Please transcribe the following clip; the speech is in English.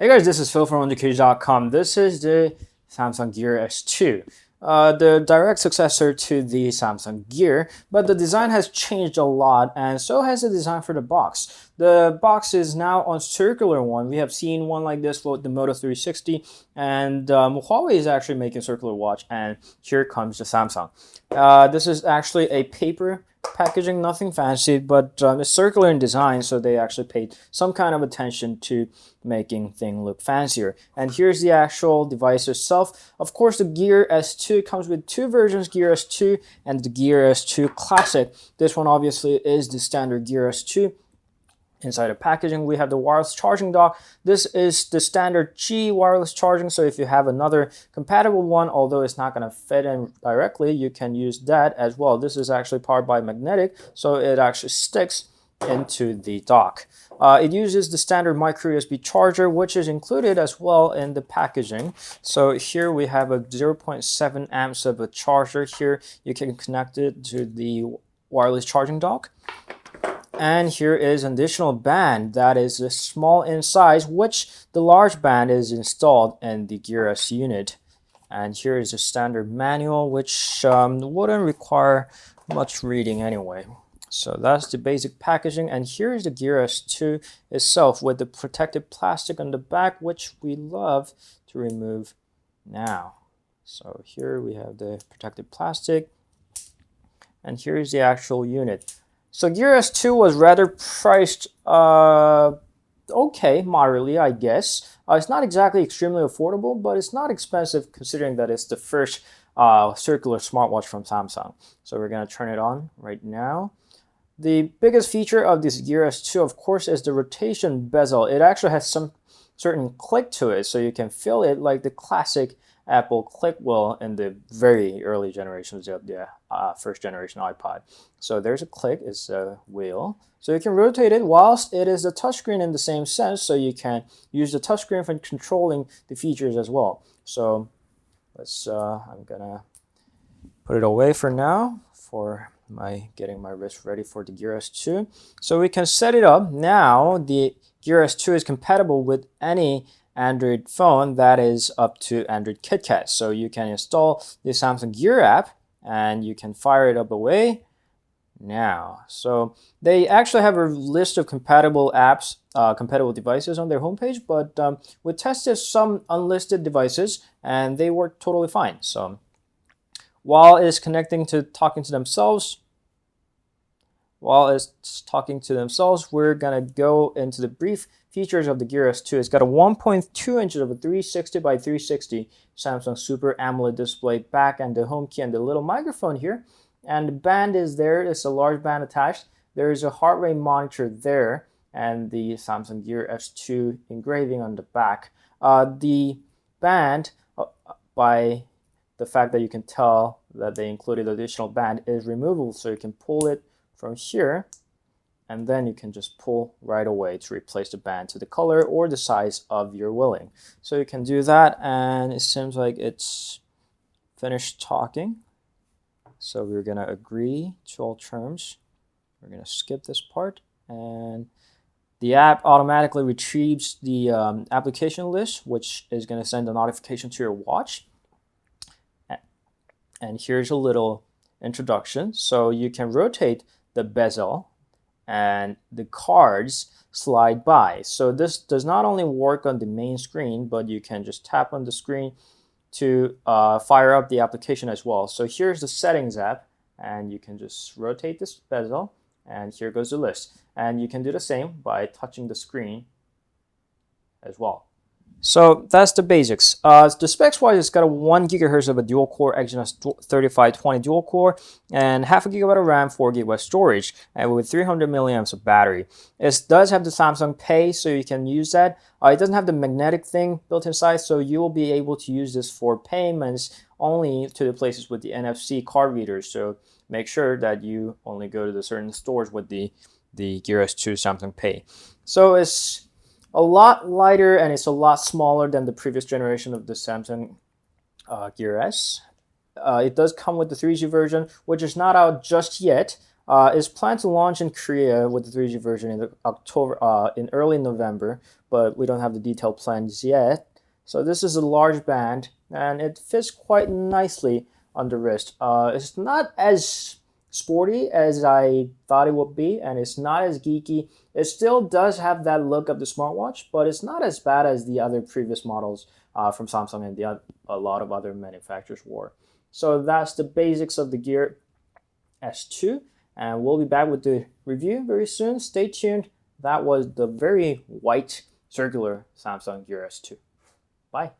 Hey guys, this is Phil from underKG.com. This is the Samsung Gear S2, the direct successor to the Samsung Gear, but the design has changed a lot, and so has the design for the box. The box is now a circular one. We have seen one like this with the Moto 360, and Huawei is actually making a circular watch, and here comes the Samsung. This is actually a paper packaging, nothing fancy, but it's circular in design, so they actually paid some kind of attention to making things look fancier. And here's the actual device itself. Of course, the Gear S2 comes with two versions, Gear S2 and the Gear S2 Classic. This one obviously is the standard Gear S2. Inside the packaging, we have the wireless charging dock. This is the standard G wireless charging, so if you have another compatible one, although it's not going to fit in directly, you can use that as well. This is actually powered by magnetic, so it actually sticks into the dock. It uses the standard micro USB charger, which is included as well in the packaging. So here we have a 0.7 amps of a charger. Here you can connect it to the wireless charging dock. And here is an additional band that is small in size, which the large band is installed in the Gear S unit. And here is a standard manual, which wouldn't require much reading anyway. So that's the basic packaging. And here is the Gear S2 itself with the protective plastic on the back, which we love to remove now. So here we have the protective plastic. And here is the actual unit. So Gear S2 was rather priced, okay, moderately, I guess. It's not exactly extremely affordable, but it's not expensive considering that it's the first circular smartwatch from Samsung. So we're going to turn it on right now. The biggest feature of this Gear S2, of course, is the rotation bezel. It actually has some certain click to it, so you can feel it like the classic Apple click wheel in the very early generations of the first generation iPod. So there's a click, it's a wheel. So you can rotate it whilst it is a touchscreen in the same sense, so you can use the touchscreen for controlling the features as well. So let's, I'm gonna put it away for now for getting my wrist ready for the Gear S2. So we can set it up. Now the Gear S2 is compatible with any Android phone that is up to Android KitKat. So you can install the Samsung Gear app and you can fire it up away now. So they actually have a list of compatible apps, compatible devices on their homepage, but we tested some unlisted devices and they work totally fine. So while it's talking to themselves, we're gonna go into the brief features of the Gear S2. It's got a 1.2 inches of a 360 by 360 Samsung Super AMOLED display back and the home key and the little microphone here. And the band is there. It's a large band attached. There is a heart rate monitor there and the Samsung Gear S2 engraving on the back. The band, by the fact that you can tell that they included additional band, is removable, so you can pull it from here and then you can just pull right away to replace the band to the color or the size of your willing. So you can do that, and it seems like it's finished talking. So we're gonna agree to all terms. We're gonna skip this part, and the app automatically retrieves the application list, which is gonna send a notification to your watch. And here's a little introduction. So you can rotate the bezel and the cards slide by. So this does not only work on the main screen, but you can just tap on the screen to fire up the application as well. So here's the settings app, and you can just rotate this bezel, and here goes the list. And you can do the same by touching the screen as well. So that's the basics. The specs wise, it's got a 1 GHz of a dual core Exynos 3520 dual core and half a gigabyte of RAM, 4 GB storage, and with 300 milliamps of battery. It does have the Samsung Pay, so you can use that. It doesn't have the magnetic thing built inside, so you will be able to use this for payments only to the places with the NFC card readers. So make sure that you only go to the certain stores with the Gear S2 Samsung Pay. So it's a lot lighter and it's a lot smaller than the previous generation of the Samsung Gear S. It does come with the 3G version, which is not out just yet. It's planned to launch in Korea with the 3G version in early November, but we don't have the detailed plans yet. So this is a large band, and it fits quite nicely on the wrist. It's not as sporty as I thought it would be, and it's not as geeky. It still does have that look of the smartwatch, but it's not as bad as the other previous models from Samsung and a lot of other manufacturers wore. So that's the basics of the Gear S2, and we'll be back with the review very soon. Stay tuned. That was the very white circular Samsung Gear S2. Bye.